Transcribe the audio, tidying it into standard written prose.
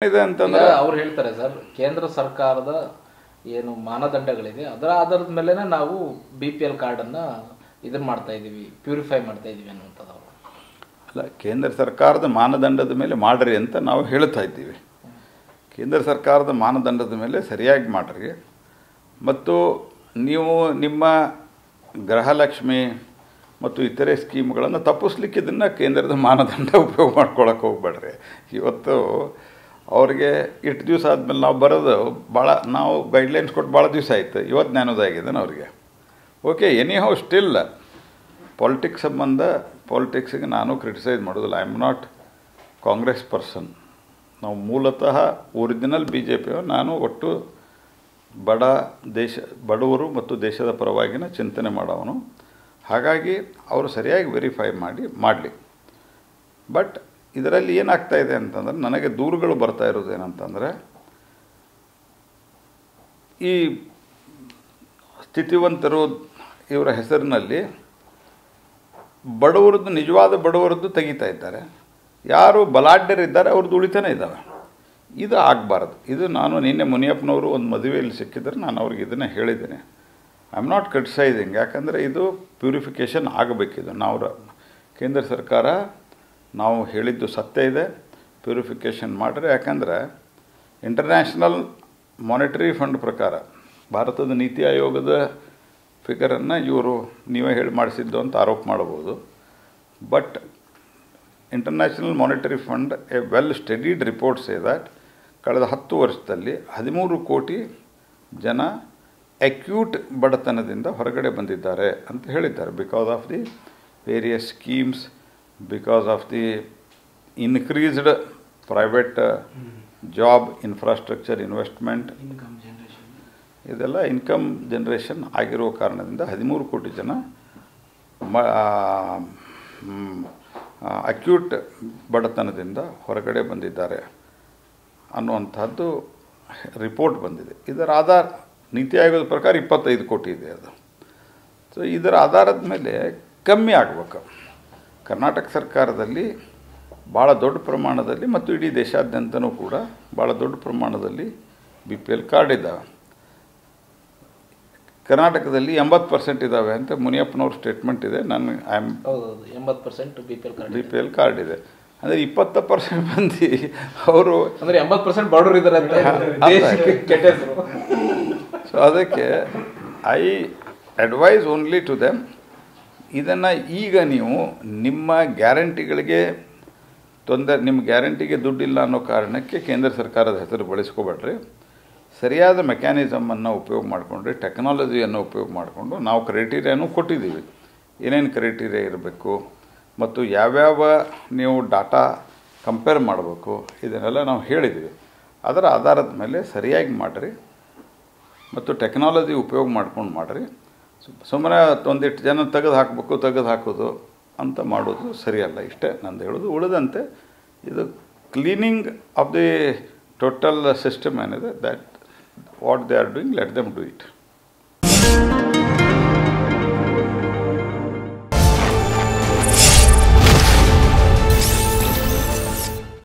ಇದೆ ಅಂತಂದ್ರೆ ಅವ್ರು ಹೇಳ್ತಾರೆ ಸರ್, ಕೇಂದ್ರ ಸರ್ಕಾರದ ಏನು ಮಾನದಂಡಗಳಿದೆ ಅದರ ಆಧಾರದ ಮೇಲೆ ನಾವು BPL ಕಾರ್ಡನ್ನು ಇದನ್ನ ಮಾಡ್ತಾ ಇದ್ದೀವಿ, ಪ್ಯೂರಿಫೈ ಮಾಡ್ತಾ ಇದ್ದೀವಿ ಅನ್ನುವಂಥದ್ದು. ಅಲ್ಲ, ಕೇಂದ್ರ ಸರ್ಕಾರದ ಮಾನದಂಡದ ಮೇಲೆ ಮಾಡ್ರಿ ಅಂತ ನಾವು ಹೇಳ್ತಾ ಇದ್ದೀವಿ. ಕೇಂದ್ರ ಸರ್ಕಾರದ ಮಾನದಂಡದ ಮೇಲೆ ಸರಿಯಾಗಿ ಮಾಡ್ರಿ. ಮತ್ತು ನೀವು ನಿಮ್ಮ ಗೃಹಲಕ್ಷ್ಮಿ ಮತ್ತು ಇತರೆ ಸ್ಕೀಮ್ಗಳನ್ನು ತಪ್ಪಿಸ್ಲಿಕ್ಕೆ ಇದನ್ನು ಕೇಂದ್ರದ ಮಾನದಂಡ ಉಪಯೋಗ ಮಾಡ್ಕೊಳಕ್ಕೆ ಹೋಗ್ಬೇಡ್ರಿ. ಇವತ್ತು ಅವ್ರಿಗೆ ಇಷ್ಟು ದಿವಸ ಆದಮೇಲೆ ನಾವು ಬರೋದು ಭಾಳ, ನಾವು ಗೈಡ್ಲೈನ್ಸ್ ಕೊಟ್ಟು ಭಾಳ ದಿವಸ ಆಯಿತು, ಇವತ್ತು ಜ್ಞಾನೋದಯ ಅವ್ರಿಗೆ. Okay, any how still politics ಸಂಬಂಧ ಪಾಲಿಟಿಕ್ಸಿಗೆ ನಾನು ಕ್ರಿಟಿಸೈಸ್ ಮಾಡೋದಿಲ್ಲ. I am not Congress person. ನಾವು ಮೂಲತಃ ಒರಿಜಿನಲ್ BJP. ನಾನು ಒಟ್ಟು ಬಡವರು ಮತ್ತು ದೇಶದ ಪರವಾಗಿನ ಚಿಂತನೆ ಮಾಡೋವನು. ಹಾಗಾಗಿ ಅವರು ಸರಿಯಾಗಿ ವೆರಿಫೈ ಮಾಡಲಿ. ಬಟ್ ಇದರಲ್ಲಿ ಏನಾಗ್ತಾ ಇದೆ ಅಂತಂದರೆ, ನನಗೆ ದೂರುಗಳು ಬರ್ತಾ ಇರೋದು ಏನಂತಂದರೆ, ಈ ಸ್ಥಿತಿವಂತರು ಇವರ ಹೆಸರಿನಲ್ಲಿ ಬಡವರದ್ದು, ನಿಜವಾದ ಬಡವರದ್ದು ತೆಗಿತಾ ಇದ್ದಾರೆ. ಯಾರು ಬಲಾಢ್ಯರಿದ್ದಾರೆ ಅವ್ರದ್ದು ಉಳಿತಾನೆ ಇದ್ದಾವೆ. ಇದು ಆಗಬಾರ್ದು. ಇದು ನಾನು ನಿನ್ನೆ ಮುನಿಯಪ್ಪನವರು ಒಂದು ಮದುವೆಯಲ್ಲಿ ಸಿಕ್ಕಿದ್ರೆ ನಾನು ಅವ್ರಿಗೆ ಇದನ್ನು ಹೇಳಿದ್ದೇನೆ. I am not criticising. ಯಾಕಂದರೆ ಇದು ಪ್ಯೂರಿಫಿಕೇಷನ್ ಆಗಬೇಕಿದು. ನಾವು ಕೇಂದ್ರ ಸರ್ಕಾರ ನಾವು ಹೇಳಿದ್ದು ಸತ್ಯ ಇದೆ, ಪ್ಯೂರಿಫಿಕೇಷನ್ ಮಾಡಿರಿ. ಯಾಕಂದರೆ ಇಂಟರ್ನ್ಯಾಷನಲ್ ಮಾನಿಟರಿ ಫಂಡ್ ಪ್ರಕಾರ ಭಾರತದ ನೀತಿ ಆಯೋಗದ ಫಿಗರನ್ನು ಇವರು ನೀವೇ ಹೇಳಿ ಮಾಡಿಸಿದ್ದು ಅಂತ ಆರೋಪ ಮಾಡಬಹುದು. But international monetary fund A well studied report say that ಕಳೆದ 10 ವರ್ಷದಲ್ಲಿ 13 ಕೋಟಿ ಜನ ಅಕ್ಯೂಟ್ ಬಡತನದಿಂದ ಹೊರಗಡೆ ಬಂದಿದ್ದಾರೆ ಅಂತ ಹೇಳಿದ್ದಾರೆ. Because of the various schemes, because of the increased private job infrastructure investment, ಇದೆಲ್ಲ ಇನ್ಕಮ್ ಜನ್ರೇಷನ್ ಆಗಿರೋ ಕಾರಣದಿಂದ 13 ಕೋಟಿ ಜನ ಅಕ್ಯೂಟ್ ಬಡತನದಿಂದ ಹೊರಗಡೆ ಬಂದಿದ್ದಾರೆ ಅನ್ನುವಂಥದ್ದು ರಿಪೋರ್ಟ್ ಬಂದಿದೆ. ಇದರ ಆಧಾರ ನೀತಿ ಆಯೋಗದ ಪ್ರಕಾರ 25 ಕೋಟಿ ಇದೆ ಅದು. ಸೊ ಇದರ ಆಧಾರದ ಮೇಲೆ ಕಮ್ಮಿ ಆಗಬೇಕು. ಕರ್ನಾಟಕ ಸರ್ಕಾರದಲ್ಲಿ ಭಾಳ ದೊಡ್ಡ ಪ್ರಮಾಣದಲ್ಲಿ ಮತ್ತು ಇಡೀ ದೇಶಾದ್ಯಂತನೂ ಕೂಡ ಭಾಳ ದೊಡ್ಡ ಪ್ರಮಾಣದಲ್ಲಿ BPL ಕಾರ್ಡ್ ಇದ್ದಾವೆ. ಕರ್ನಾಟಕದಲ್ಲಿ 80% ಇದ್ದಾವೆ ಅಂತ ಮುನಿಯಪ್ಪನವ್ರ ಸ್ಟೇಟ್ಮೆಂಟ್ ಇದೆ. ನಾನು 80% BPL ಕಾರ್ಡ್ ಇದೆ. ಅಂದರೆ 20% ಮಂದಿ ಅವರು ಅಂದರೆ 80% ಬಡವರು ಇದ್ದಾರೆ ಅಂತ. ಸೊ ಅದಕ್ಕೆ I advise only to them, ಇದನ್ನು ಈಗ ನೀವು ನಿಮ್ಮ ಗ್ಯಾರಂಟಿಗಳಿಗೆ ನಿಮ್ಮ ಗ್ಯಾರಂಟಿಗೆ ದುಡ್ಡಿಲ್ಲ ಅನ್ನೋ ಕಾರಣಕ್ಕೆ ಕೇಂದ್ರ ಸರ್ಕಾರದ ಹೆಸರು ಬಳಸ್ಕೋಬೇಡ್ರಿ. ಸರಿಯಾದ ಮೆಕ್ಯಾನಿಸಮನ್ನು ಉಪಯೋಗ ಮಾಡಿಕೊಂಡ್ರೆ, ಟೆಕ್ನಾಲಜಿಯನ್ನು ಉಪಯೋಗ ಮಾಡಿಕೊಂಡು ನಾವು ಕ್ರೈಟೀರಿಯಾನು ಕೊಟ್ಟಿದ್ದೀವಿ. ಏನೇನು ಕ್ರೈಟೀರಿಯಾ ಇರಬೇಕು ಮತ್ತು ಯಾವ್ಯಾವ ನೀವು ಡಾಟಾ ಕಂಪೇರ್ ಮಾಡಬೇಕು ಇದನ್ನೆಲ್ಲ ನಾವು ಹೇಳಿದ್ದೀವಿ. ಅದರ ಆಧಾರದ ಮೇಲೆ ಸರಿಯಾಗಿ ಮಾಡಿರಿ ಮತ್ತು ಟೆಕ್ನಾಲಜಿ ಉಪಯೋಗ ಮಾಡ್ಕೊಂಡು ಮಾಡಿರಿ. ಸುಮ್ಮನೆ ಒಂದಿಷ್ಟು ಜನ ತೆಗೆದು ಹಾಕೋದು ಅಂತ ಮಾಡೋದು ಸರಿಯಲ್ಲ. ಇಷ್ಟೇ ನಂದು ಹೇಳೋದು. ಉಳಿದಂತೆ ಇದು cleaning of the total system ಏನಿದೆ, that what they are doing, let them do it.